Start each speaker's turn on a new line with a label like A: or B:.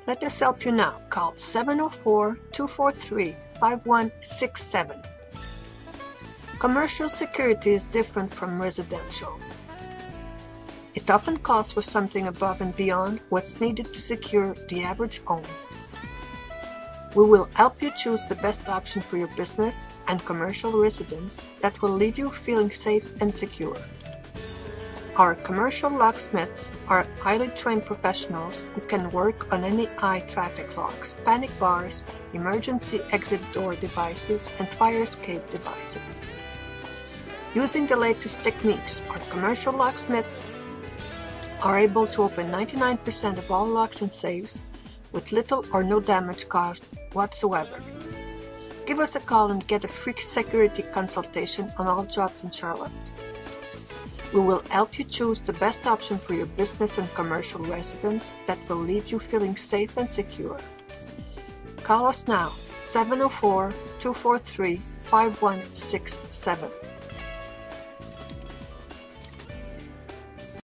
A: Let us help you now. Call 704-243-5167. Commercial security is different from residential. It often calls for something above and beyond what's needed to secure the average home. We will help you choose the best option for your business and commercial residence that will leave you feeling safe and secure. Our commercial locksmiths are highly trained professionals who can work on any high traffic locks, panic bars, emergency exit door devices, and fire escape devices. Using the latest techniques, our commercial locksmiths are able to open 99% of all locks and safes with little or no damage caused whatsoever. Give us a call and get a free security consultation on all jobs in Charlotte. We will help you choose the best option for your business and commercial residence that will leave you feeling safe and secure. Call us now, 704-243-5167.